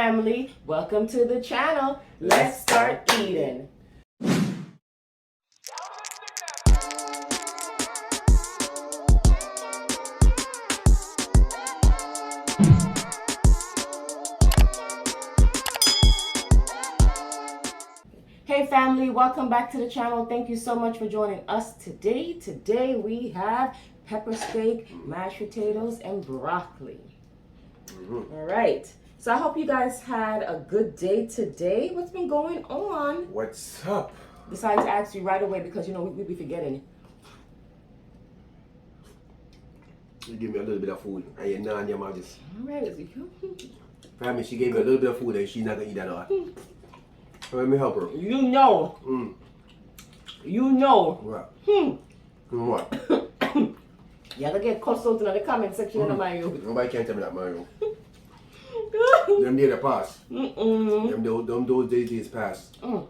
family, welcome to the channel. Let's start eating. Hey family, welcome back to the channel. Thank you so much for joining us today. Today we have pepper steak, mashed potatoes, and broccoli. All right. So I hope you guys had a good day today. What's been going on? What's up? Decided to ask you right away because you know we be forgetting. You give me a little bit of food and you're not in your mouth just. All right. Family, she gave me a little bit of food and she's not gonna eat that all. So let me help her. You know. You know. What? What? You gotta get consulted in the comment section of my YouTube. Nobody can tell me that, Mario. Them days are past. Them those days past. I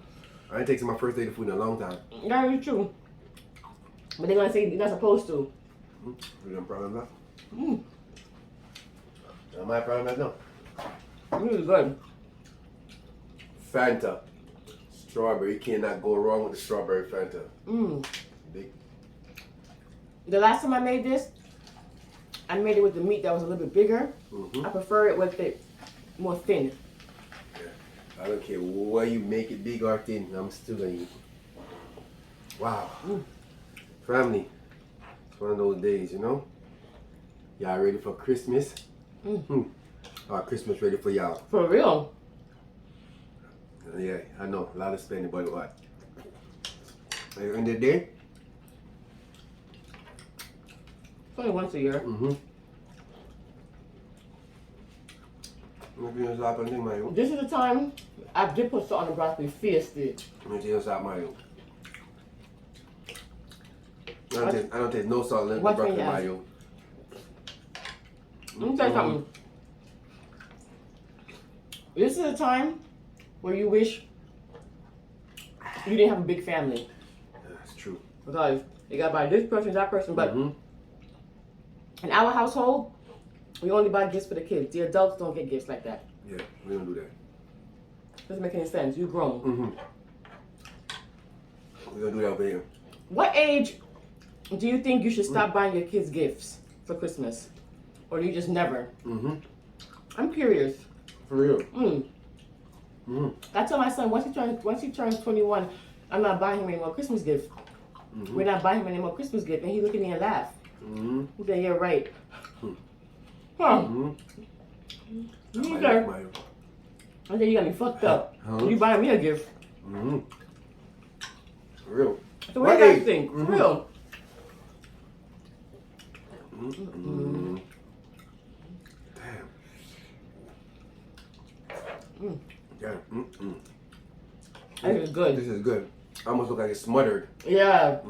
ain't taken my first day of food in a long time. That is true. But they're gonna say you're not supposed to. You don't problem that? Not my problem that no. This is good. Fanta. Strawberry. You cannot go wrong with the strawberry Fanta. Big. The last time I made this, I made it with the meat that was a little bit bigger. I prefer it with it more thin. Yeah. I don't care where you make it big or thin, I'm still gonna eat. Wow. Family. It's one of those days, you know? Y'all ready for Christmas? Christmas ready for y'all. For real. Yeah, I know. A lot of spending, but what? At the end of the day? It's only once a year. This is the time I did put salt on the broccoli fiercely. I don't taste no salt in the What broccoli can you mayo. Let me tell you something. This is a time where you wish you didn't have a big family. That's true. Because you got to buy this person, that person, but in our household, we only buy gifts for the kids. The adults don't get gifts like that. Yeah, we don't do that. Doesn't make any sense. You're grown. We don't do that over here. What age do you think you should stop buying your kids gifts for Christmas? Or do you just never? I'm curious. For real? I told my son once he turns 21, I'm not buying him any more Christmas gifts. We're not buying him any more Christmas gifts. And he looked at me and laughed. He said, "You're right." Huh? Okay. I said, "You got me fucked up. You buying me a gift?" For real? So what do you guys think? For real? Damn. This is good. This is good. Almost look like it's smothered. Yeah.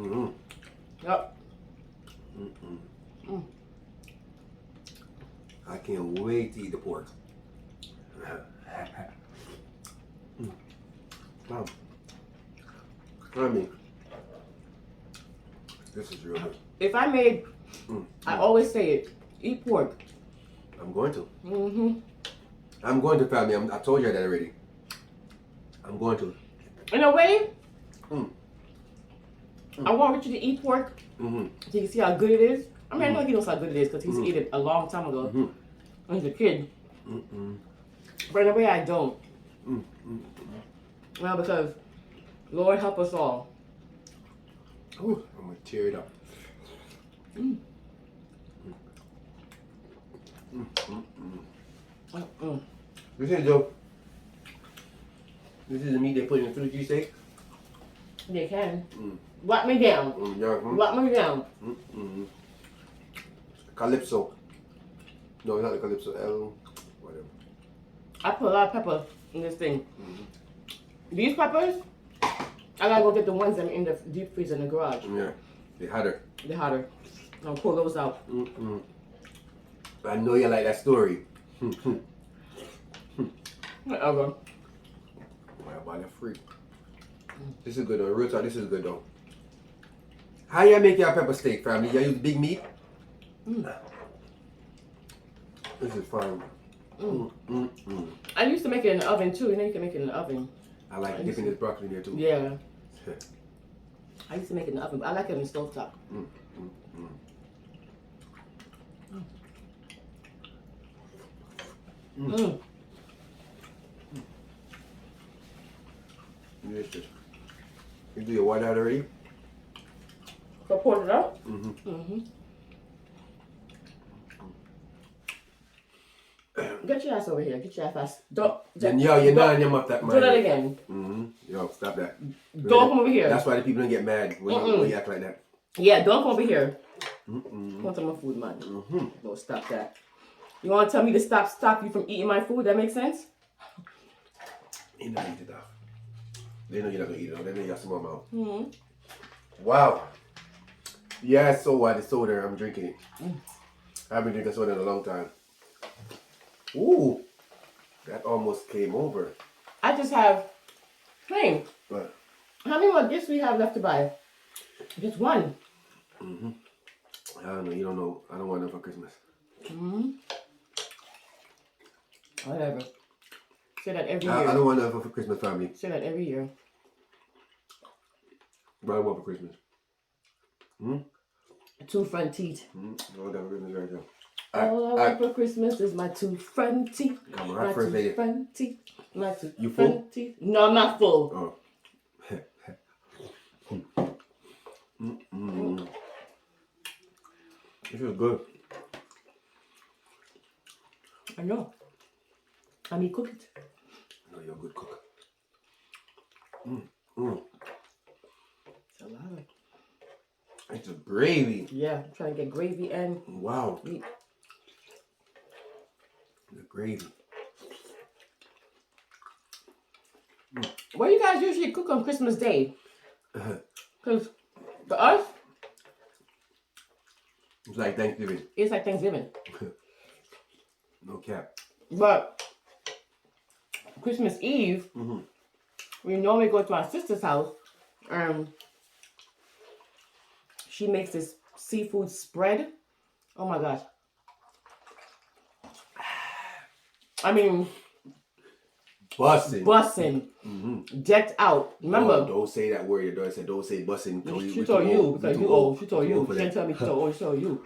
Yep. I can't wait to eat the pork. Wow. I mean, this is real good. If I made, I always say it, eat pork. I'm going to. I'm going to, family. I told you that already. I'm going to. In a way, I want you to eat pork so you can see how good it is. I mean, I know he knows how good it is because he's eaten it a long time ago when he was a kid. But in a way, I don't. Well, because Lord help us all. Ooh, I'm going to tear it up. This is the meat they put in the food, you say? They can. Lock me down. Lock me down. Calypso. No, it's not the Calypso. Whatever. I put a lot of pepper in this thing. These peppers, I gotta go get the ones that are in the deep freezer in the garage. Yeah, they're hotter. They're hotter. I'll pull those out. I know you like that story. Whatever. Why about that free? This is good though. Real talk, this is good though. How y'all make y'all pepper steak, family? Y'all use big meat? This is fine. And I used to make it in the oven too. You know, you can make it in the oven. I like dipping this broccoli in there too. Yeah. I used to make it in the oven, but I like it in the stovetop. Delicious. You do your white out already? So pour it out? Get your ass over here. Get your ass fast. Don't. Then you're not in your mouth that much. Do that again. Yo, stop that. Don't come over here. That's why the people don't get mad when you act like that. Yeah, don't come over here. Want some more food, man. Don't stop that. You want to tell me to stop you from eating my food? That makes sense? You know you eat it off. They know you're not going to eat it off. They know you got some more mouth. Wow. Yeah, so what? The soda, I'm drinking it. I haven't been drinking soda in a long time. Ooh. That almost came over. I just have plain. But How many more gifts we have left to buy? Just one. I don't know. You don't know. I don't want enough for Christmas. Whatever. Say that every year. I don't want enough for Christmas, family. Say that every year. What I want for Christmas? 2 front teeth. Oh, that for Christmas right there. All I want for Christmas is my 2 front teeth. Come on, My first 2 lady. front teeth. My 2 You full? front teeth. No, I'm not full. Oh. This is good. I know. I mean, cook it. No, you're a good cook. It's a lot of. It's a gravy. Yeah, I'm trying to get gravy and Wow. meat. The gravy. What do you guys usually cook on Christmas Day? Because for us, It's like Thanksgiving. it's like Thanksgiving. No cap. But Christmas Eve, we normally go to my sister's house. She makes this seafood spread. Oh my gosh. I mean, bussin'. Decked out. Remember? No, don't say that word. Your daughter said, don't say bussin'. She told you because you old. She told you. She didn't tell me. She told you.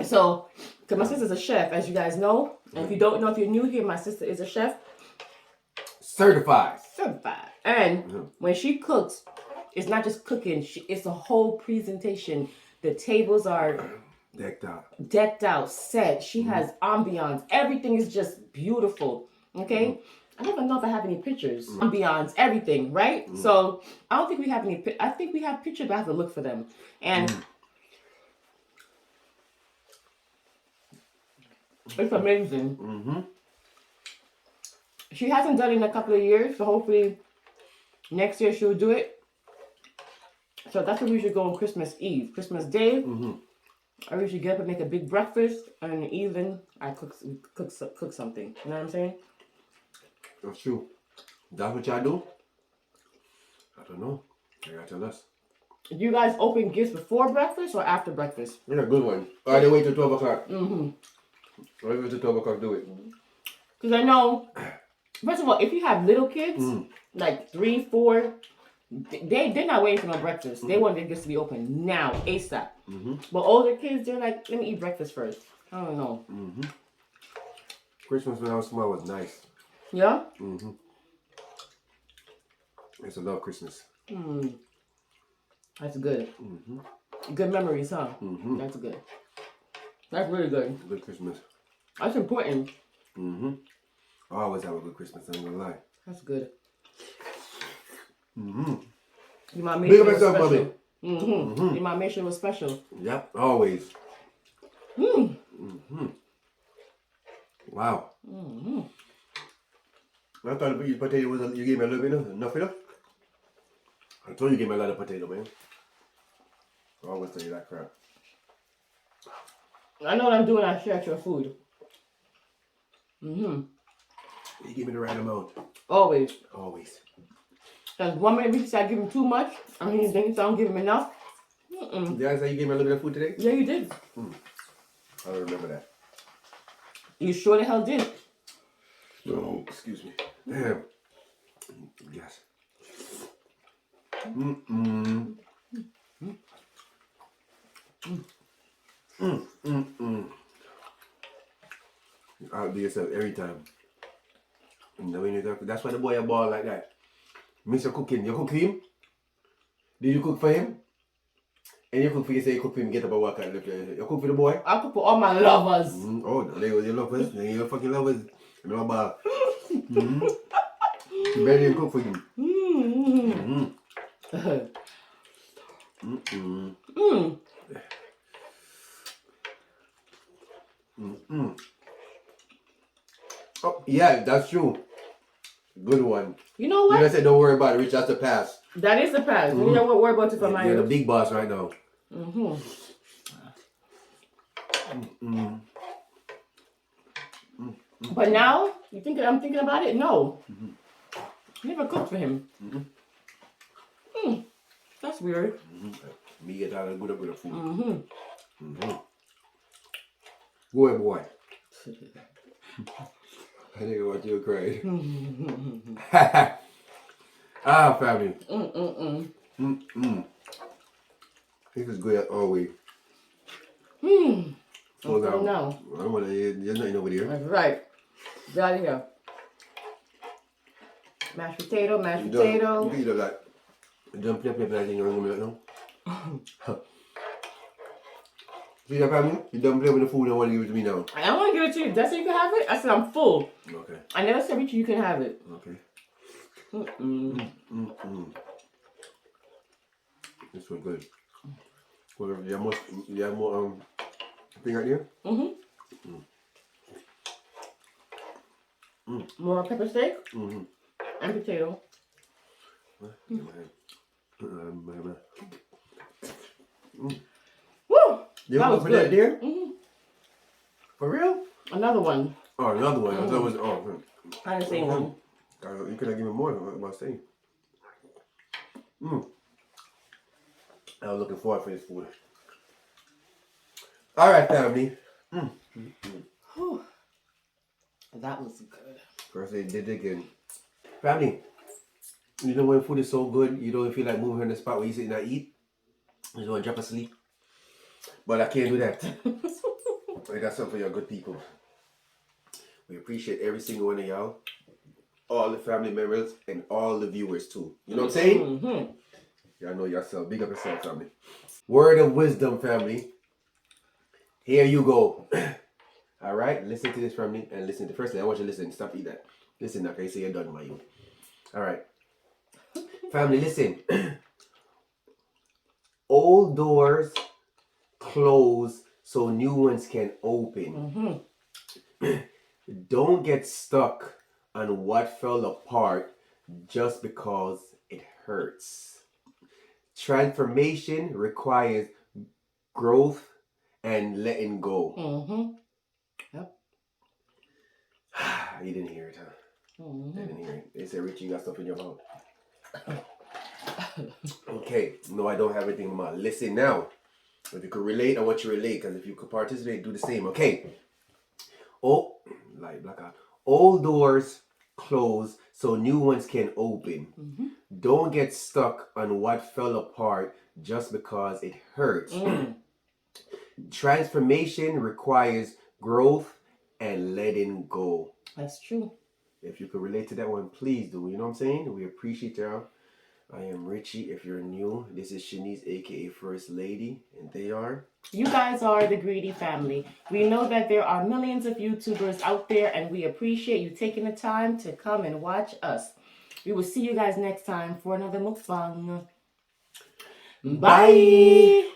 So, because my sister's a chef, as you guys know. And if you don't know, if you're new here, my sister is a chef. Certified. And when she cooks, it's not just cooking. It's a whole presentation. The tables are decked out, set. She has ambiance. Everything is just beautiful. Okay? I don't even know if I have any pictures. Ambiance, everything, right? So I don't think we have any. I think we have pictures, but I have to look for them. And it's amazing. She hasn't done it in a couple of years, so hopefully next year she'll do it. So that's where we should go on Christmas Eve. Christmas Day, I usually get up and make a big breakfast, and in the evening I cook something. You know what I'm saying? That's true. That's what y'all do? I don't know. You gotta tell us. Do you guys open gifts before breakfast or after breakfast? You're a good one. Or they wait till 12 o'clock. Or wait till 12 o'clock, do it. Because I know, first of all, if you have little kids, like 3, 4, they're not waiting for no breakfast. They want their gifts to be open now, ASAP. But older kids, they're like, let me eat breakfast first. I don't know. Christmas when I was small was nice. Yeah? I used to love Christmas. That's good. Good memories, huh? That's good. That's really good. Good Christmas. That's important. I always have a good Christmas, I ain't gonna lie. That's good. You might make Big up sure it was yourself, special. buddy. You might make sure it was special. Yep, always. Wow. I thought the potato was, you gave me a little bit enough. I told you gave me a lot of potato, man. I always tell you that crap. I know what I'm doing. I share your food. You give me the right amount. Always. Always. Because one minute we say I give him too much, and he's thinking so I don't give him enough. Did I say you gave me a little bit of food today? Yeah, you did. I don't remember that. You sure the hell did. Oh, excuse me. Damn. Yes. Mm-mm. Mm-mm. Outdo yourself every time. You know when you talk, that's why the boy a ball like that. Mr. Cooking, you cook for him? Did you cook for him? And you cook for you say you cook for him, get up and walk out. You cook for the boy? I cook for all my lovers. Oh, they was your lovers. They your fucking lovers. You know about. You better cook for him. Oh, yeah, that's true. Good one. You know what? You know, I said don't worry about it, Rich. That's the past. That is the past. We don't worry about it for my. You're the big boss right now. But now, I'm thinking about it? No. Never cooked for him. That's weird. Me get all the good food. Boy, boy. I think I want you to cry. Ah, family. This is good always. So now, I want to hear, there's nothing over there. That's right. Get out of here. Mashed potato. You can eat that. Don't play like you're going to now. See that, family? You don't play with the food and want to give it to me now. I don't want to give it to you. That's so you can have it? I said I'm full. Okay. I never said Richie you can have it. Okay. This one good. Well, you have more thing right here? More pepper steak and potato. Woo! That was good. There? For real? Another one. Oh, another one. That was Kind of same one. You could have given more than what I was saying. I was looking forward for this food. All right, family. That was good. First they did it again. Family, you know when food is so good, you don't feel like moving in the spot where you sit and eat. You just want to drop asleep. But I can't do that. I got something for your good people. We appreciate every single one of y'all. All the family members and all the viewers too. You know what I'm saying? Y'all know yourself. Big up yourself, family. Word of wisdom, family. Here you go. All right, listen to this, family, and listen to first thing. I want you to listen. Stop eating that. Listen, okay, so you're done, my you. All right, family, listen. Old doors close so new ones can open. Don't get stuck on what fell apart just because it hurts. Transformation requires growth and letting go. Yep. You didn't hear it, huh? I didn't hear it. They said, Richie, you got stuff in your mouth. Okay. No, I don't have anything in my mouth. Listen now. If you could relate, I want you to relate. Because if you could participate, do the same. Okay. Oh, like blackout. Old doors close so new ones can open. Don't get stuck on what fell apart just because it hurts. Transformation requires growth and letting go. That's true. If you could relate to that one, please do. You know what I'm saying? We appreciate y'all. I am Richie. If you're new, this is Shanice, aka First Lady, and they are. You guys are the Greedy family. We know that there are millions of YouTubers out there, and we appreciate you taking the time to come and watch us. We will see you guys next time for another mukbang. Bye.